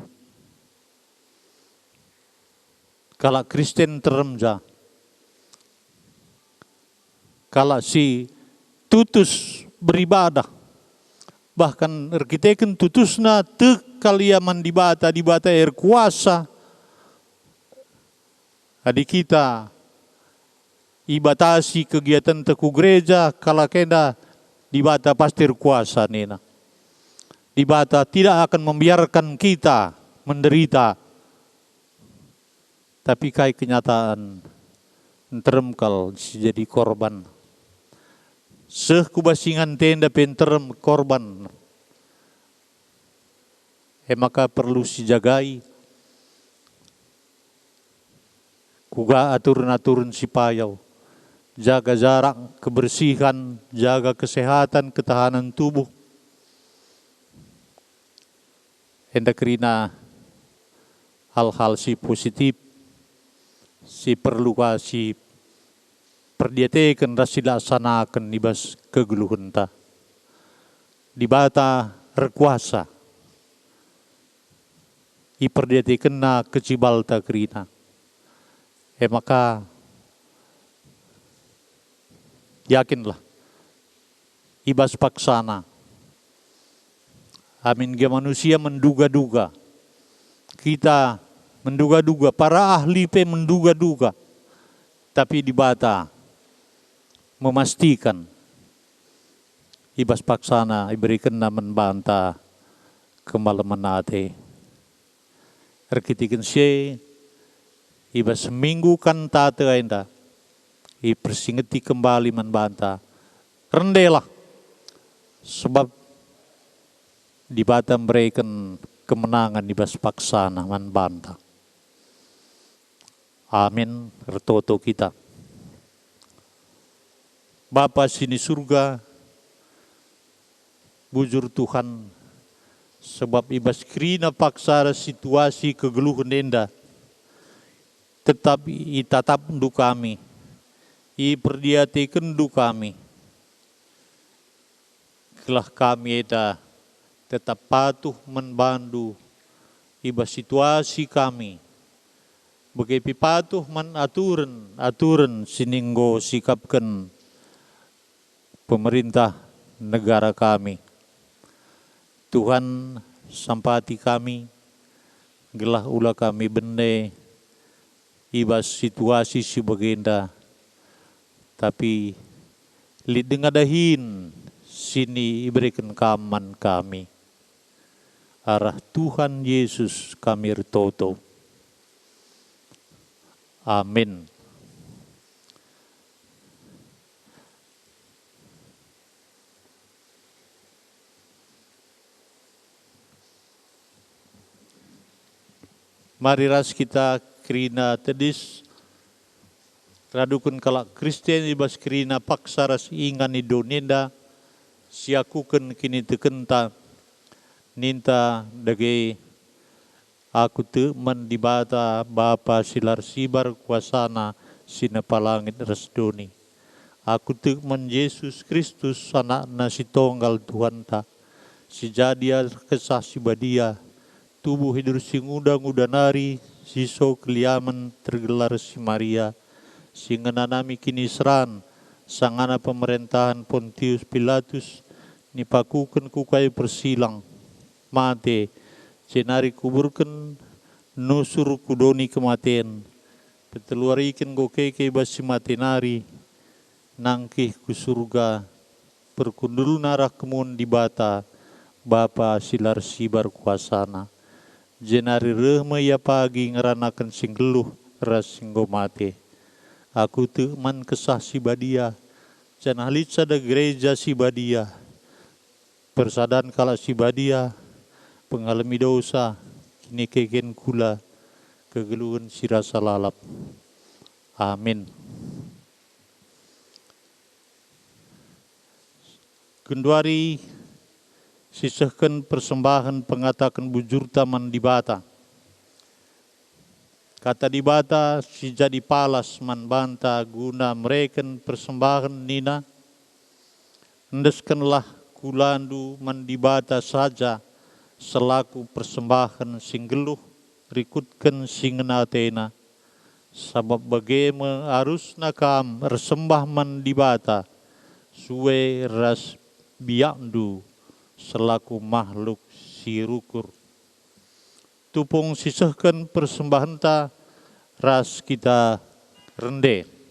kalau Kristen teremja kalau si tutus beribadah bahkan erkiteken tutusna tek kaliaman di bata air kuasa adik kita ibatasi kegiatan teku gereja kalau kena di bata pasti kuasa nena di bata tidak akan membiarkan kita menderita tapi kai kenyataan teremkal jadi korban kubasingan tenda penterem korban maka perlu sijagai kuga aturun si payau jaga jarak kebersihan jaga kesehatan ketahanan tubuh hendak rina hal-hal si positif si perlu si perdiatekan rasi laksanakan ibas kegeluhan ta di bata rekuasa i perdiatekan na kecibal ta kerina maka yakinlah ibas paksana amin ge manusia menduga-duga kita menduga-duga para ahli pe menduga-duga tapi di bata memastikan ibas paksana iberikan naman banta kemalaman nate erkitikan siya ibas seminggu kan tate ainda ipersingeti kembali manbanta rendelah sebab di bata memberikan kemenangan ibas paksana manbanta amin ertoto kita Bapa sini surga, bujur Tuhan, sebab ibas krina paksara situasi kegeluhan enda, tetapi itatap du kami, i perdiatikan du kami, kelah kami eda tetap patuh membantu ibas situasi kami, begitu patuh aturan sininggo sikapkan pemerintah negara kami. Tuhan sampati kami, gelah ulah kami bende, ibas situasi si bagenda, tapi lidengadahin sini iberikan kaman kami. Arah Tuhan Yesus kami retoto. Amin. Mari ras kita krina tedis radukun kalak Kristen ibas krina paksa ras ingan idonenda siakuken kini tekenta ninta dage aku te mendibata Bapa silar sibar kuasana sinapalangit resdoni aku te men Yesus Kristus anak nasi tonggal Tuhan ta si jadia kesah si badia tubuh hidur sing udang udanari siso keliaman tergelar si Maria, sehingga nanami kini seran, sangana pemerintahan Pontius Pilatus, nipakukan kukai persilang, mate, cenari kuburkan, nusur kudoni kematian, peteluarikan gokeke basi matenari, nangkih ku surga, perkundul narah kemun di bata, Bapa silar sibar kuasana. Jenari rehma ya pagi ngeranakan singgeluh ras singgo mate. Aku tu man kesah si badia, canahlit sada gereja si badia. Persadan kala si badia, pengalami dosa, kini keken kula, kegeluhan si rasa lalap. Amin. Kenduari sisahkan persembahan pengatakan bujur taman di bata. Kata di bata si jadi palas man banta guna mereken persembahan nina. Endeskanlah kulandu man di bata saja selaku persembahan singgeluh rikutkan singena tena. Sabab bagaimana harus nakam resembah man di bata suwe ras biakdu selaku makhluk sirukur. Tupung sisahkan persembahan ta ras kita rende.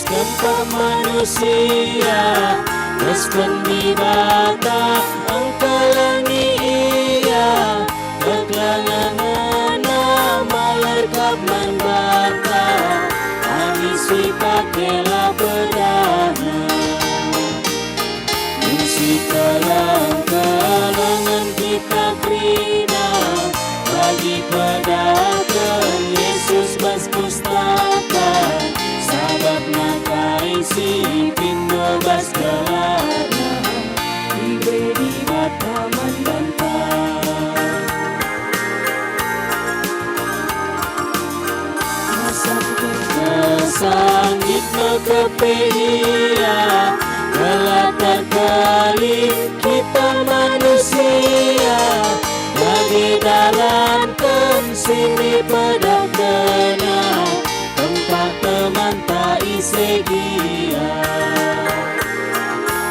Tempat manusia Reskan di bata Angkalangi ia Berkelangan malerkap membata Anisi pakailah bedana Misi kalangan kita krina Bagi pedagang Yesus bas pustaka Sabab nakai si pindo bas galana Ibe di bata mandanta Kesangit makepehia Gelatar kali kita manusia Lagi dalam sini pada kena Tempat teman tak isegia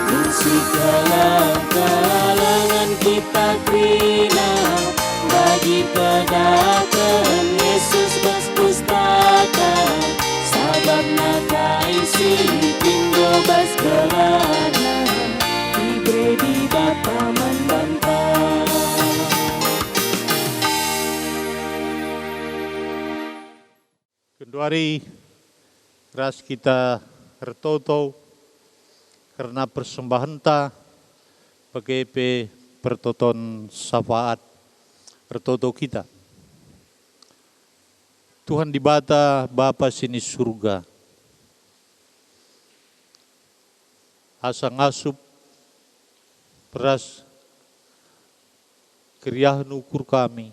Misi kalangan kita krina Bagi pedagang Yesus bas pustaka Sabab nakai si pindo bas gelana Ibe di bata membantah Kenduari ras kita retoto karena persembahan ta PGP pertoton syafaat retoto kita. Tuhan di bata Bapa sini surga. Asa ngasup peras kriah nukur kami.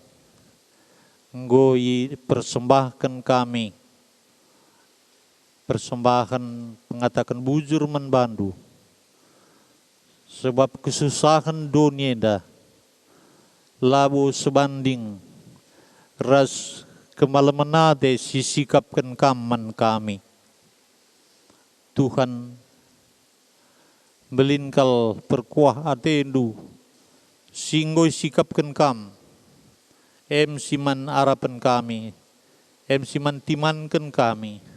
Nggoi persembahkan kami. Persembahan mengatakan bujur menbandu. Sebab kesusahan dunia dah. Labu sebanding. Ras kemalemenade sisikapkan kaman kami. Tuhan belinkal perkuah atendu. Singgoi sikapkan kam. Em siman harapan kami. Em siman timankan kami.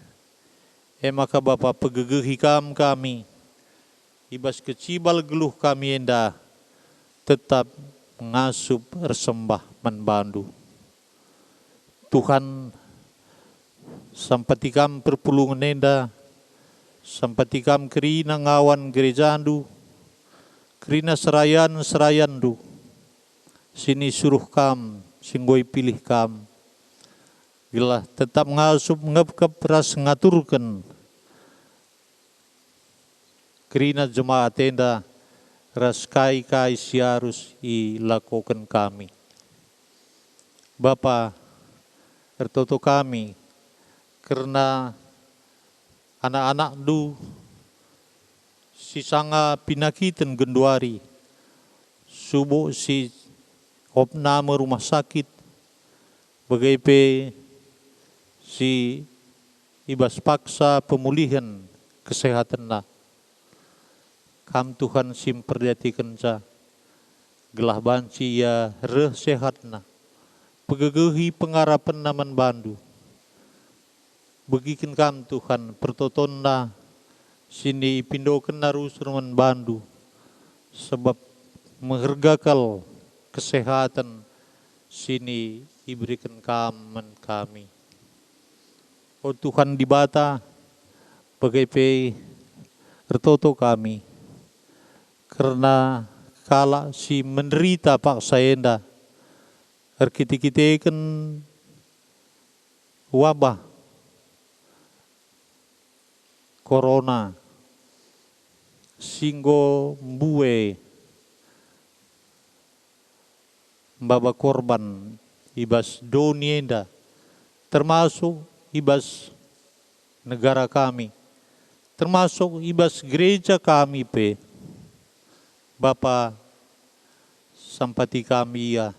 Maka Bapa pegegehi kami, ibas kecibal geluh kami enda, tetap mengasup resembah menbandu. Tuhan, sampatikam perpulungan enda, sampatikam kerina ngawan gerejandu, kerina serayan-serayandu, sini suruh kam, singgoi pilih kam, gelah tetap ngasup ngepkep ras ngaturkan kerina jemaat tenda ras kai siarus ilakokan kami. Bapa, ertoto kami karena anak-anak du si sanga pinakitan genduari subuh si opname rumah sakit bagaipe si ibas paksa pemulihan kesehatan na kam Tuhan simperjatikan sa gelah banci ya reh sehat na pegegehi pengarapan naman bandu begikin kam Tuhan pertoton na sini pindokan narus ruman bandu sebab menghargakal kesehatan sini diberikan kami. Oh Tuhan di bata bagaipe ertoto kami karena kala si menderita paksa enda erkiti-kiteken wabah corona singgo mbue mbaba korban ibas donienda termasuk ibas negara kami termasuk ibas gereja kami pe Bapa sampati kami ya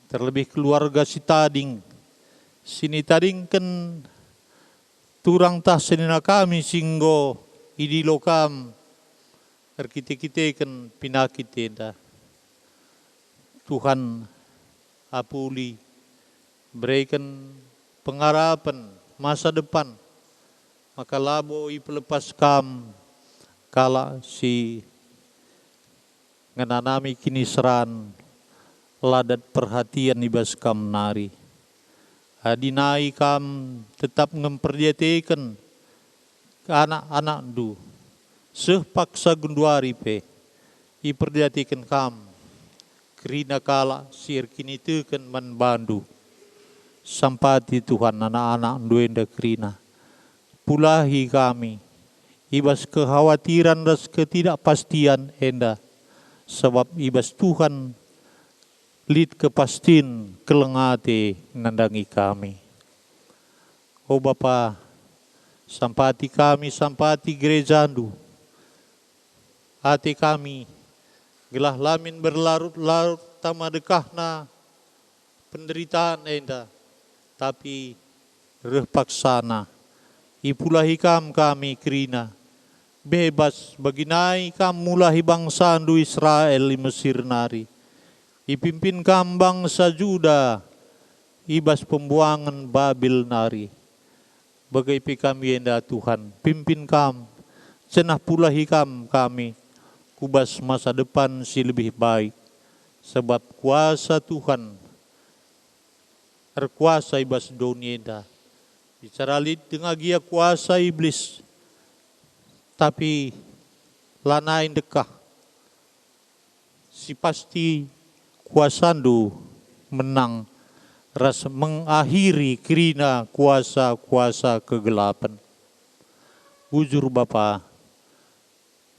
terlebih keluarga si tading sini tadingken turang tah senina kami singgo idilo kam erkite-kiteken pinakit tenda Tuhan apuli berikan pengharapan masa depan maka labo ipelepas kam kala si ngenanami kini seran ladat perhatian ibas kam nari adinai kam tetap ngemperjatikan ke anak-anak du seh paksa gunduari pe iperjatikan kam kerina kala sir kini teken man bandu sampati Tuhan anak-anak duenda kerina pulahi kami ibas kekhawatiran ras ketidakpastian enda sebab ibas Tuhan lid kepastin kelengate nandangi kami. Oh Bapa, sampati kami, sampati gerejandu. Hati kami, gelah lamin berlarut-larut tama dekahna penderitaan enda. Tapi reh paksana, ipulahi kami kerina. Bebas baginai kam mulahi bangsa andu Israel di Mesir nari. Ipimpin kam bangsa Juda ibas pembuangan Babil nari. Bagaipi kami enda Tuhan, pimpin kam, cenah pulahi kami, kubas masa depan si lebih baik. Sebab kuasa Tuhan, erkuasa ibas dunia enda. Bicara lid dengan gia kuasa iblis, tapi lanain dekah. Si pasti kuasandu menang ras mengakhiri kerina kuasa-kuasa kegelapan. Bujur Bapa,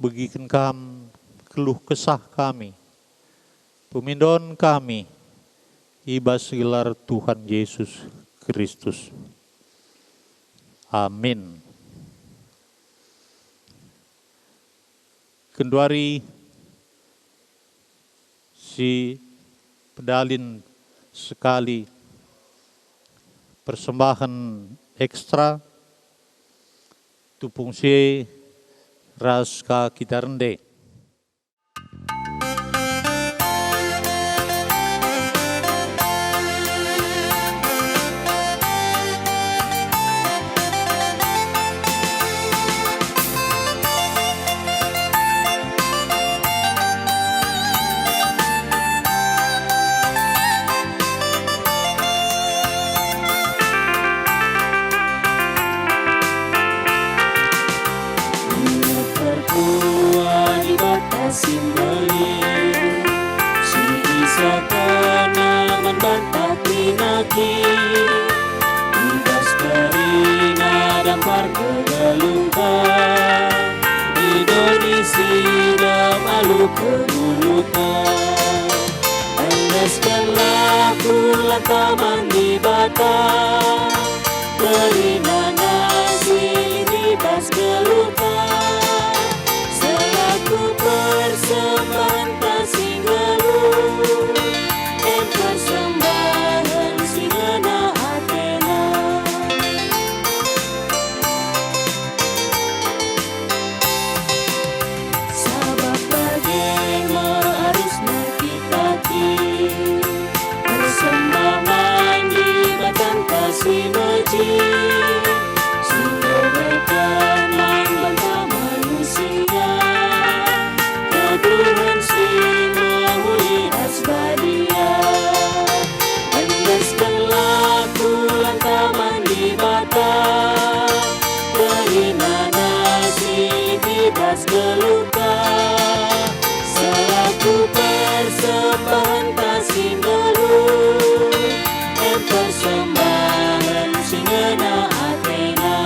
begikan kam keluh kesah kami, pemindon kami, ibas gelar Tuhan Yesus Kristus. Amin. Kenduari si pedalin sekali persembahan ekstra tupung si raska kita rende. Perbuatan ke mulutnya. Oleskanlah bulan taman di bata, berilah nasi di bas gelutan, selaku persembahan tasinggalu, persembahan singana Athena. Sabab bagi harus nakitaki, persembahan di batang kasih meji, singgobekan bantah manusia, keduhan sing mahuli asbadia. Endeskanlah bulan taman di bata, berilah nasi di bas geluta, selaku persembahan tasinggalu, persembahan singana Athena.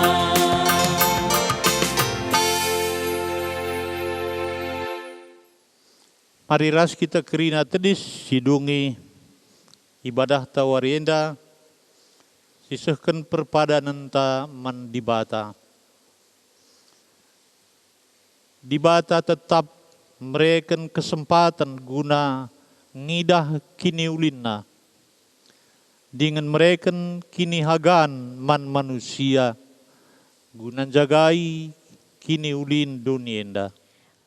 Mari ras kita kerina tedis sidungi ibadah tawarienda sisahkan perpadanan ta man dibata. Dibata tetap mereken kesempatan guna ngidah kini ulinna. Dengan mereken kini hagan man manusia guna jagai kini ulin dunienda.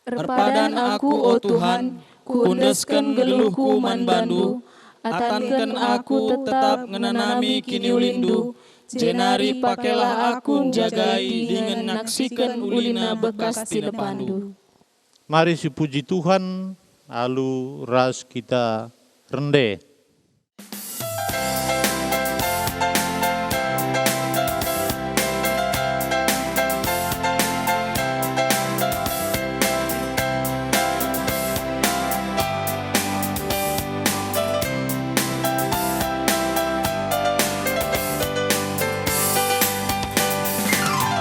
Perpadan aku, o Tuhan, kundeskan geluhku man bandu, atankan aku tetap ngenanami kini ulindu, jenari pakailah aku jagai dengan naksikan ulina bekas tidak pandu. Mari si puji Tuhan, alu ras kita rende.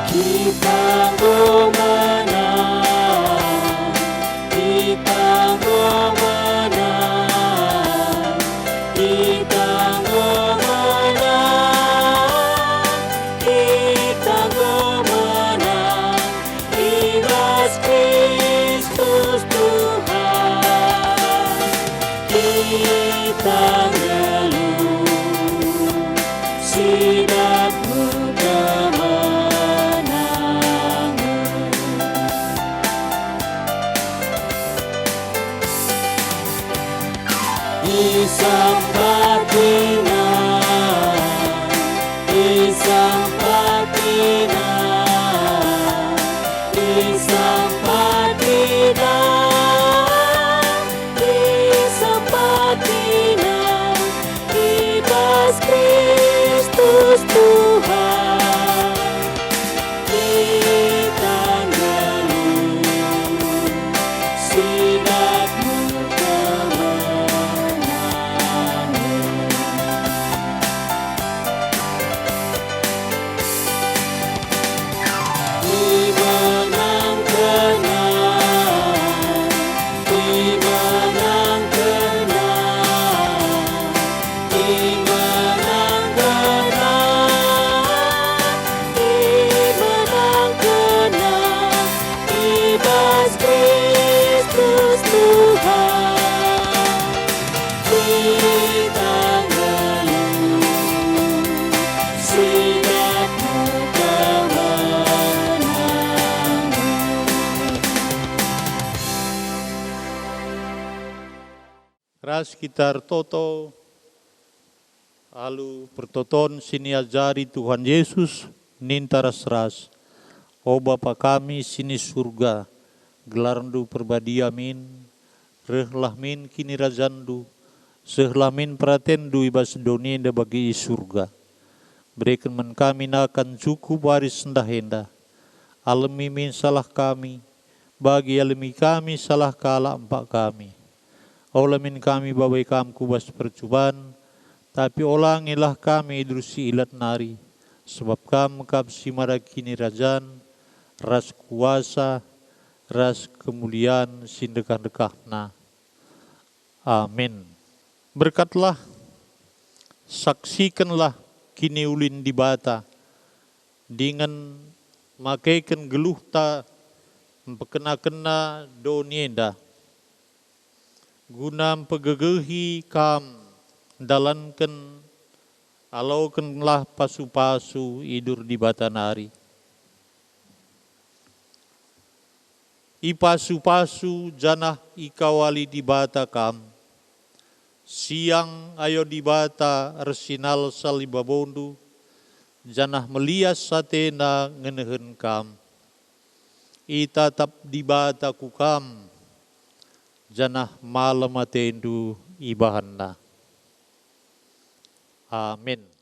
Kita menang, kita menang, kita menang, kita menang, ibas Kristus Tuhan, kita ngeluh, sidakmu Isang patinan, isang patinan, isang patinan, isang patinan, ibas Kristus Tuhan, kita ngeluh, sidakmu Ras kita toto alu pertoton sini ajari Tuhan Yesus ninta ras. O Bapa kami sini surga, gelarndu perbadi amin, rehlah min kini razandu, sehlah min pratendu ibas donienda bagi surga. Berikan men kami nakan cukup waris sendah-hendah, alemi min salah kami, bagi alemi kami salah kala empak kami. Olah min kami babai kam kubas percubaan, tapi olangilah kami idrusi ilat nari, sebab kam kap simara kini rajan, ras kuasa, ras kemuliaan sindekah-dekahna. Amin. Berkatlah, saksikanlah kini ulin di bata, dengan makaikan geluh ta mempekena-kena donienda, guna pegegehi kam dalankan alaukanlah pasu-pasu idur di bata nari. Ipasu-pasu janah ikawali di bata kam, siang ayo di bata resinal salibabondu, janah melias satena ngenehen kam. Itatap di bata kukam, janah malam atendu ibahanna. Amin.